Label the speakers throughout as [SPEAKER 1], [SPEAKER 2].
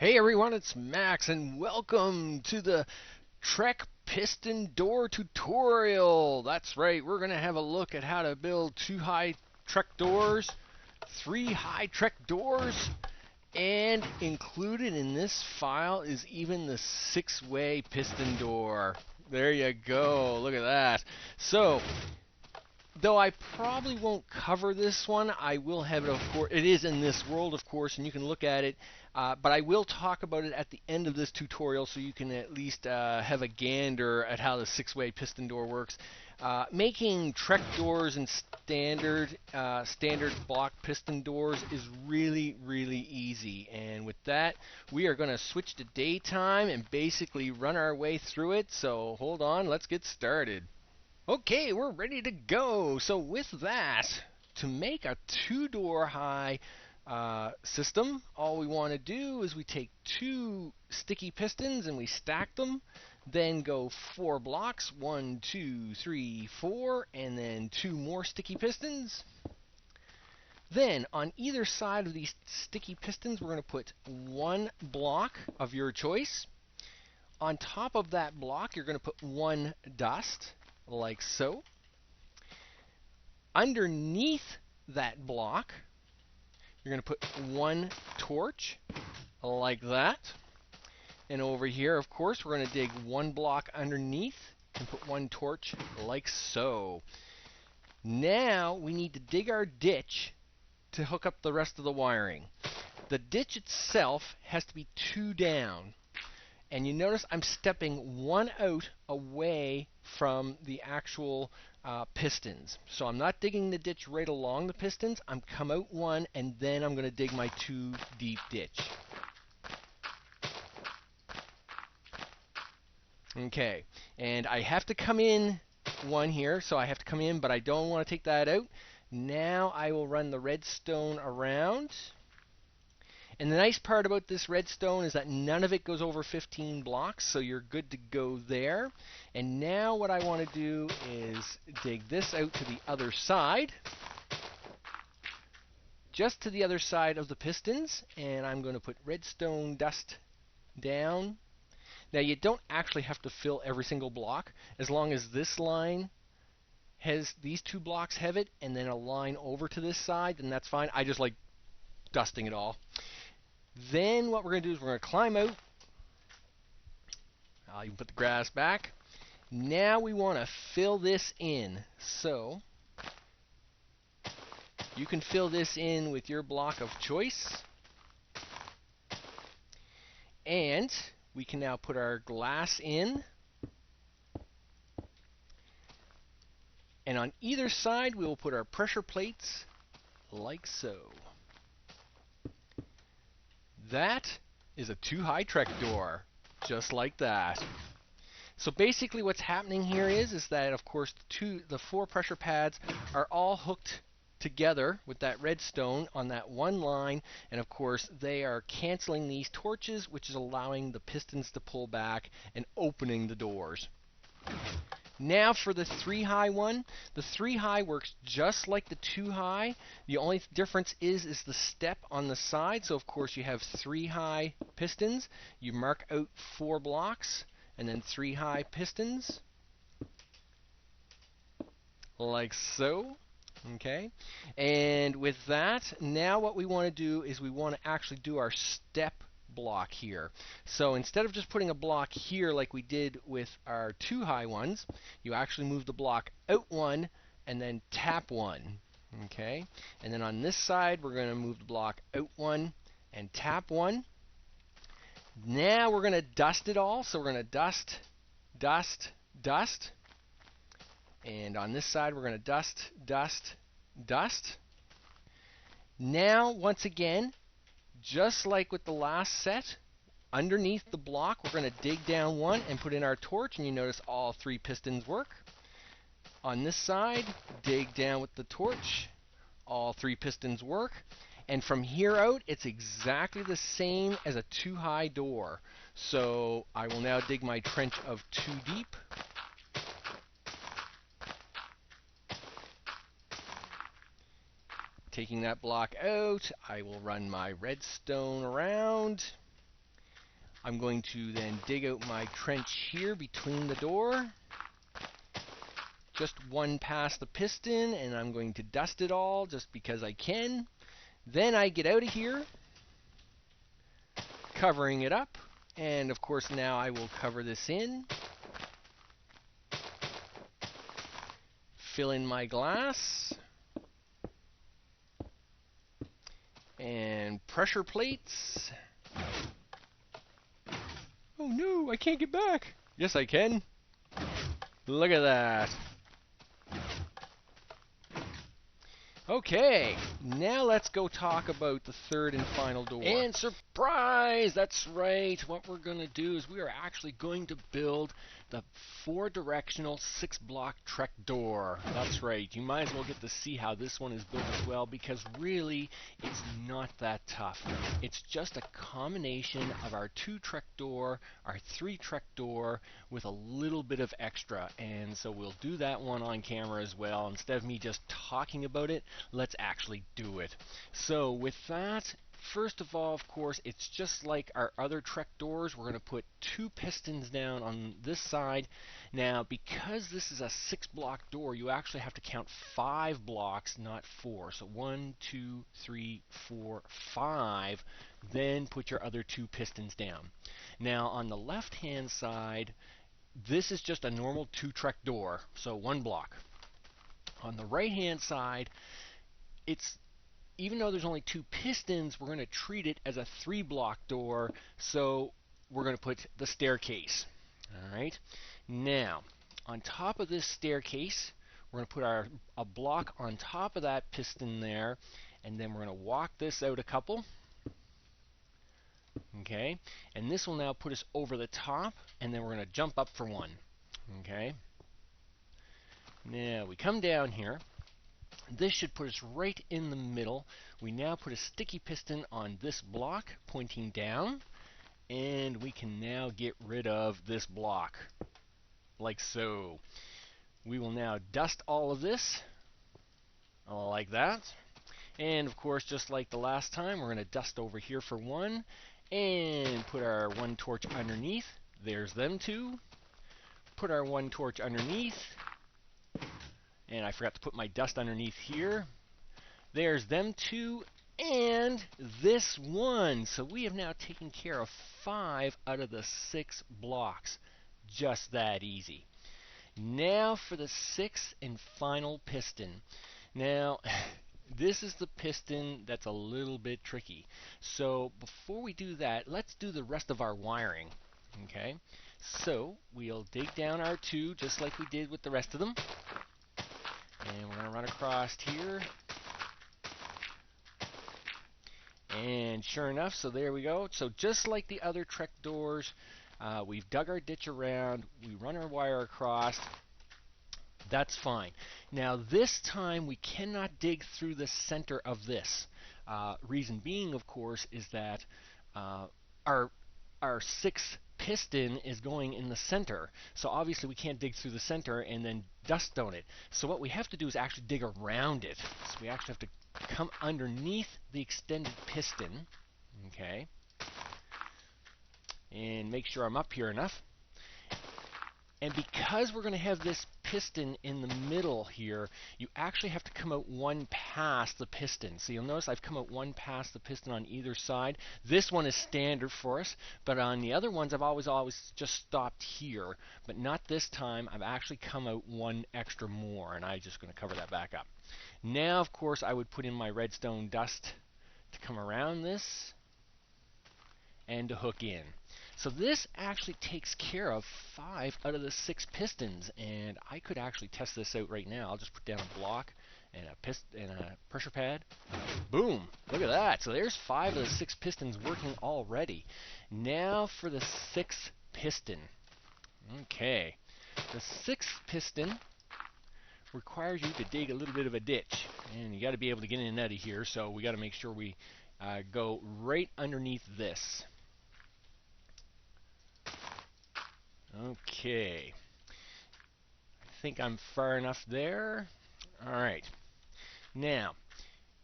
[SPEAKER 1] Hey everyone, it's Max and welcome to the Trek Piston Door tutorial. That's right, we're going to have a look at how to build 2 high Trek doors, 3 high Trek doors, and included in this file is even the 6-way piston door. There you go, look at that. So, though I probably won't cover this one, I will have it, of course. It is in this world, of course, and you can look at it. But I will talk about it at the end of this tutorial so you can at least have a gander at how the 6-way piston door works. Making Trek doors and standard block piston doors is really, really easy. And with that, we are going to switch to daytime and basically run our way through it. So hold on, let's get started. Okay, we're ready to go. So with that, to make a 2-door high system, all we want to do is we take 2 sticky pistons and we stack them, then go 4 blocks, 1, 2, 3, 4, and then 2 more sticky pistons. Then on either side of these sticky pistons, we're going to put 1 block of your choice. On top of that block, you're going to put 1 dust, like so. Underneath that block, you're going to put 1 torch, like that. And over here, of course, we're going to dig 1 block underneath and put 1 torch, like so. Now we need to dig our ditch to hook up the rest of the wiring. The ditch itself has to be 2 down. And you notice I'm stepping 1 out away from the actual pistons. So I'm not digging the ditch right along the pistons. I'm come out 1 and then I'm going to dig my 2 deep ditch. Okay, and I have to come in 1 here, so I have to come in, but I don't want to take that out. Now I will run the redstone around. And the nice part about this redstone is that none of it goes over 15 blocks, so you're good to go there. And now what I want to do is dig this out to the other side, just to the other side of the pistons, and I'm going to put redstone dust down. Now you don't actually have to fill every single block, as long as this line has, these 2 blocks have it, and then a line over to this side, then that's fine. I just like dusting it all. Then what we're going to do is we're going to climb out. You can put the grass back. Now we want to fill this in. So you can fill this in with your block of choice. And we can now put our glass in. And on either side we will put our pressure plates like so. That is a 2-high Trek door, just like that. So basically what's happening here is that, of course, the 4 pressure pads are all hooked together with that redstone on that 1 line, and of course they are canceling these torches, which is allowing the pistons to pull back and opening the doors. Now for the 3-high one. The 3-high works just like the 2-high. The only difference is the step on the side. So of course you have 3-high pistons. You mark out 4 blocks and then 3-high pistons, like so. Okay, and with that, now what we want to do is we want to actually do our step block here. So instead of just putting a block here like we did with our 2-high ones, you actually move the block out 1 and then tap 1. Okay, and then on this side we're going to move the block out 1 and tap 1. Now we're going to dust it all. So we're going to dust, dust, dust. And on this side, we're going to dust, dust, dust. Now, once again, just like with the last set, underneath the block, we're going to dig down 1 and put in our torch. And you notice all 3 pistons work. On this side, dig down with the torch. All 3 pistons work. And from here out, it's exactly the same as a 2-high door. So I will now dig my trench of 2 deep. Taking that block out, I will run my redstone around. I'm going to then dig out my trench here between the door. Just one past the piston, and I'm going to dust it all just because I can. Then I get out of here, covering it up. And of course now I will cover this in. Fill in my glass. And pressure plates. Oh no, I can't get back. Yes, I can. Look at that. Okay, now let's go talk about the third and final door. And surprise! That's right. What we're going to do is we are actually going to build the 4-directional 6-block Trek door. That's right. You might as well get to see how this one is built as well, because really it's not that tough. It's just a combination of our 2 Trek door, our 3 Trek door, with a little bit of extra. And so we'll do that one on camera as well. Instead of me just talking about it, let's actually do it. So with that, first of all, of course, it's just like our other Trek doors. We're going to put 2 pistons down on this side. Now, because this is a 6-block door, you actually have to count 5 blocks, not 4. So 1, 2, 3, 4, 5. Then put your other 2 pistons down. Now, on the left-hand side, this is just a normal 2 Trek door, so 1 block. On the right-hand side, it's even though there's only 2 pistons, we're going to treat it as a 3-block door, so we're going to put the staircase. All right. Now, on top of this staircase, we're going to put a block on top of that piston there, and then we're going to walk this out a couple. Okay, and this will now put us over the top, and then we're going to jump up for 1. Okay. Now we come down here. This should put us right in the middle. We now put a sticky piston on this block pointing down, and we can now get rid of this block like so. We will now dust all of this like that, and of course, just like the last time, we're going to dust over here for 1 and put our 1 torch underneath. There's them 2. Put our 1 torch underneath. And I forgot to put my dust underneath here. There's them 2 and this 1. So we have now taken care of 5 out of the 6 blocks. Just that easy. Now for the 6th and final piston. Now, this is the piston that's a little bit tricky. So before we do that, let's do the rest of our wiring. Okay? So we'll dig down our 2 just like we did with the rest of them. And we're going to run across here. And sure enough, so there we go. So just like the other Trek doors, we've dug our ditch around. We run our wire across. That's fine. Now this time we cannot dig through the center of this. Reason being, of course, is that our 6th piston is going in the center. So obviously we can't dig through the center and then dust stone it. So what we have to do is actually dig around it. So we actually have to come underneath the extended piston. Okay. And make sure I'm up here enough. And because we're going to have this piston in the middle here, you actually have to come out 1 past the piston. So you'll notice I've come out 1 past the piston on either side. This one is standard for us, but on the other ones I've always just stopped here. But not this time. I've actually come out 1 extra more, and I'm just going to cover that back up. Now, of course, I would put in my redstone dust to come around this and to hook in. So this actually takes care of 5 out of the 6 pistons, and I could actually test this out right now. I'll just put down a block and a pressure pad. Boom! Look at that. So there's 5 of the 6 pistons working already. Now for the 6th piston. Okay. The 6th piston requires you to dig a little bit of a ditch, and you got to be able to get in and out of here. So we got to make sure we go right underneath this. Okay, I think I'm far enough there. Alright, now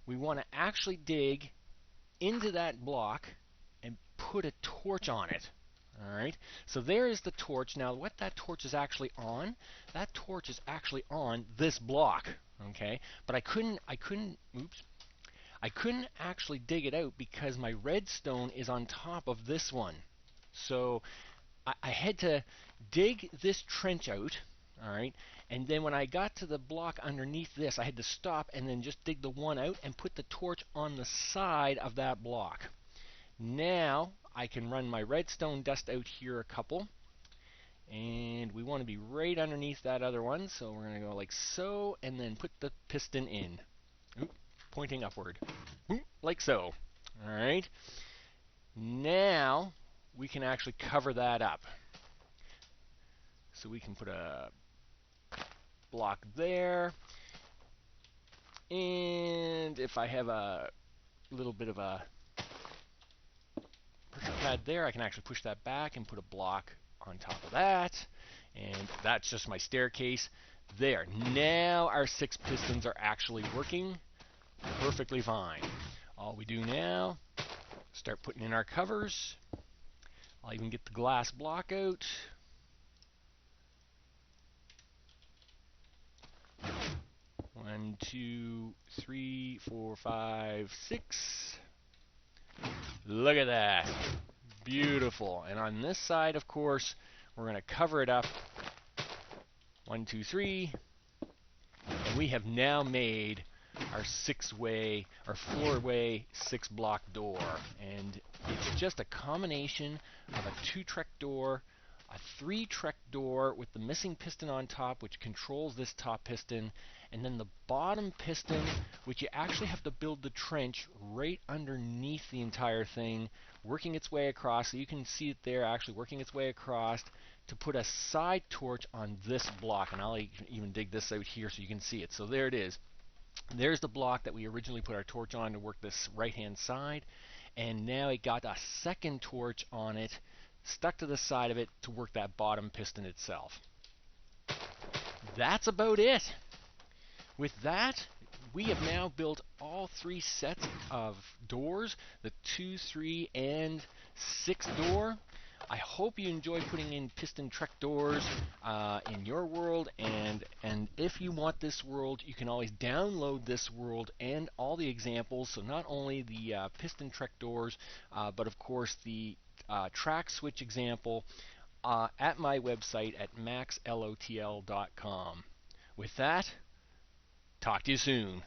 [SPEAKER 1] we want to actually dig into that block and put a torch on it. All right, so there is the torch. Now, what that torch is actually on, that torch is actually on this block. Okay, but oops, I couldn't actually dig it out because my redstone is on top of this one. So I had to dig this trench out, all right, and then when I got to the block underneath this, I had to stop and then just dig the one out and put the torch on the side of that block. Now I can run my redstone dust out here a couple, and we want to be right underneath that other one, so we're going to go like so, and then put the piston in. Oop, pointing upward. Oop, like so. All right. Now we can actually cover that up. So we can put a block there, and if I have a little bit of a pressure pad there, I can actually push that back and put a block on top of that, and that's just my staircase there. Now our 6 pistons are actually working perfectly fine. All we do now, start putting in our covers. I'll even get the glass block out. One, two, three, four, 5, 6. Look at that. Beautiful. And on this side, of course, we're going to cover it up. 1, 2, 3. And we have now made our 6-way, our 4-way 6-block door. And it's just a combination of a 2-Trek door, a 3-Trek door with the missing piston on top, which controls this top piston, and then the bottom piston, which you actually have to build the trench right underneath the entire thing, working its way across. So you can see it there actually working its way across to put a side torch on this block. And I'll even dig this out here so you can see it. So there it is. There's the block that we originally put our torch on to work this right-hand side. And now it got a second torch on it, stuck to the side of it to work that bottom piston itself. That's about it. With that, we have now built all 3 sets of doors, the 2, 3, and 6 door. I hope you enjoy putting in piston Trek doors in your world, and if you want this world, you can always download this world and all the examples, so not only the piston Trek doors, but of course the track switch example at my website at maxlotl.com. With that, talk to you soon.